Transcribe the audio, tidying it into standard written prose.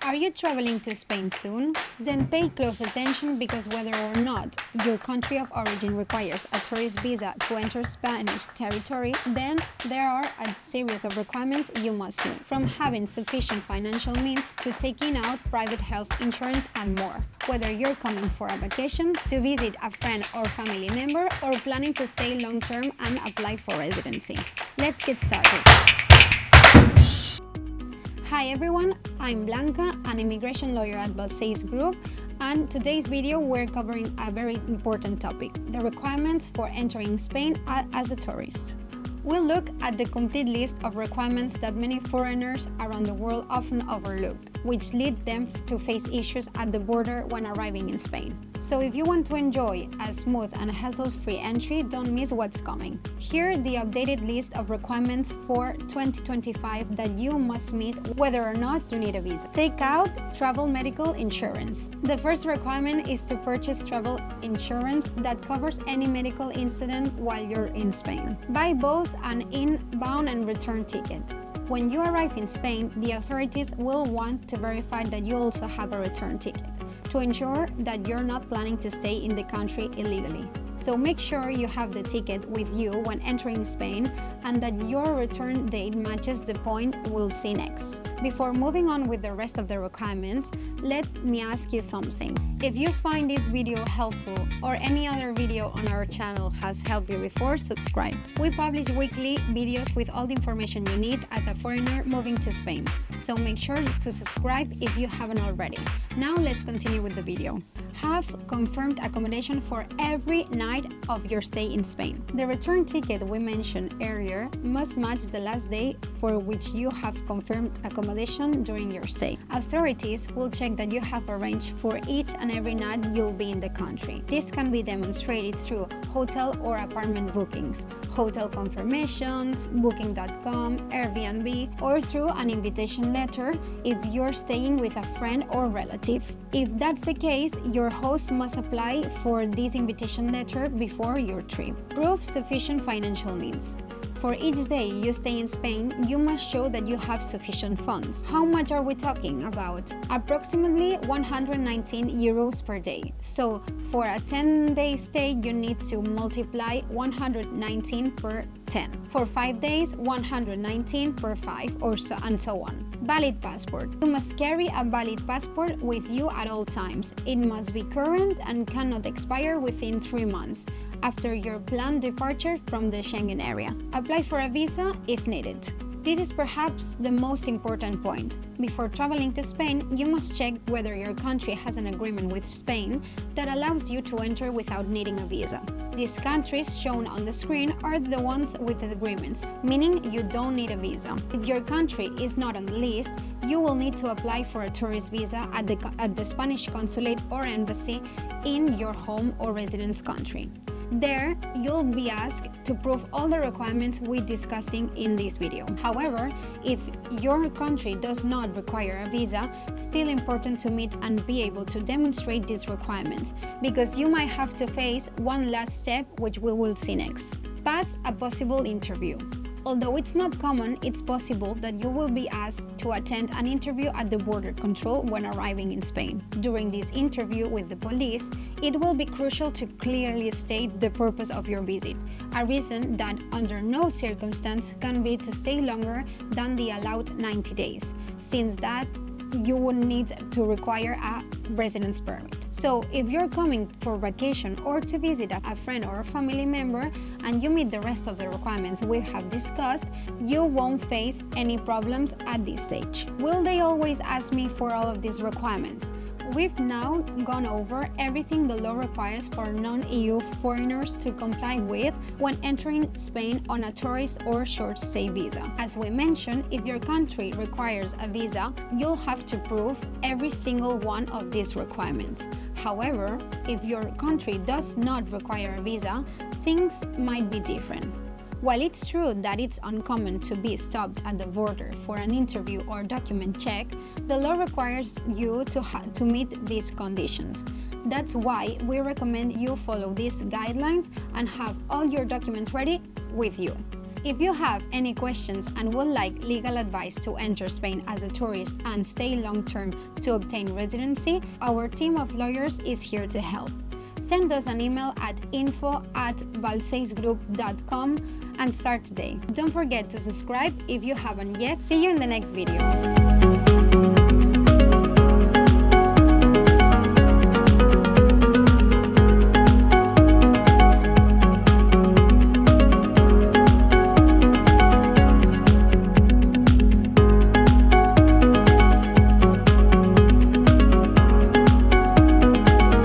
Are you traveling to Spain soon? Then pay close attention, because whether or not your country of origin requires a tourist visa to enter Spanish territory, then there are a series of requirements you must meet, from having sufficient financial means to taking out private health insurance and more. Whether you're coming for a vacation, to visit a friend or family member, or planning to stay long-term and apply for residency. Let's get started. Hi everyone, I'm Blanca, an immigration lawyer at Balseis Group, and today's video we're covering a very important topic: the requirements for entering Spain as a tourist. We'll look at the complete list of requirements that many foreigners around the world often overlooked, which lead them to face issues at the border when arriving in Spain. So if you want to enjoy a smooth and hassle-free entry, don't miss what's coming. Here the updated list of requirements for 2025 that you must meet whether or not you need a visa. Take out travel medical insurance. The first requirement is to purchase travel insurance that covers any medical incident while you're in Spain. Buy both an inbound and return ticket. When you arrive in Spain, the authorities will want to verify that you also have a return ticket, to ensure that you're not planning to stay in the country illegally. So make sure you have the ticket with you when entering Spain and that your return date matches the point we'll see next. Before moving on with the rest of the requirements, let me ask you something. If you find this video helpful or any other video on our channel has helped you before, subscribe. We publish weekly videos with all the information you need as a foreigner moving to Spain, so make sure to subscribe if you haven't already. Now let's continue with the video. Have confirmed accommodation for every night of your stay in Spain. The return ticket we mentioned earlier must match the last day for which you have confirmed accommodation during your stay. Authorities will check that you have arranged for each and every night you'll be in the country. This can be demonstrated through hotel or apartment bookings, hotel confirmations, booking.com, Airbnb, or through an invitation letter if you're staying with a friend or relative. If that's the case, your host must apply for this invitation letter before your trip. Prove sufficient financial means. For each day you stay in Spain, you must show that you have sufficient funds. How much are we talking about? Approximately 119 euros per day. So for a 10-day stay, you need to multiply 119 per 10. For 5 days, 119 per 5, and so on. Valid passport. You must carry a valid passport with you at all times. It must be current and cannot expire within 3 months after your planned departure from the Schengen area. Apply for a visa if needed. This is perhaps the most important point. Before traveling to Spain, you must check whether your country has an agreement with Spain that allows you to enter without needing a visa. These countries shown on the screen are the ones with the agreements, meaning you don't need a visa. If your country is not on the list, you will need to apply for a tourist visa at the Spanish consulate or embassy in your home or residence country. There, you'll be asked to prove all the requirements we discussed in this video. However, if your country does not require a visa, it's still important to meet and be able to demonstrate these requirements, because you might have to face one last step, which we will see next. Pass a possible interview. Although it's not common, it's possible that you will be asked to attend an interview at the border control when arriving in Spain. During this interview with the police, it will be crucial to clearly state the purpose of your visit, a reason that under no circumstance can be to stay longer than the allowed 90 days, since that you would need to require a residence permit. So if you're coming for vacation or to visit a friend or a family member and you meet the rest of the requirements we have discussed, you won't face any problems at this stage. Will they always ask me for all of these requirements? We've now gone over everything the law requires for non-EU foreigners to comply with when entering Spain on a tourist or short-stay visa. As we mentioned, if your country requires a visa, you'll have to prove every single one of these requirements. However, if your country does not require a visa, things might be different. While it's true that it's uncommon to be stopped at the border for an interview or document check, the law requires you to meet these conditions. That's why we recommend you follow these guidelines and have all your documents ready with you. If you have any questions and would like legal advice to enter Spain as a tourist and stay long-term to obtain residency, our team of lawyers is here to help. Send us an email at info@balseisgroup.com and start today. Don't forget to subscribe if you haven't yet. See you in the next video.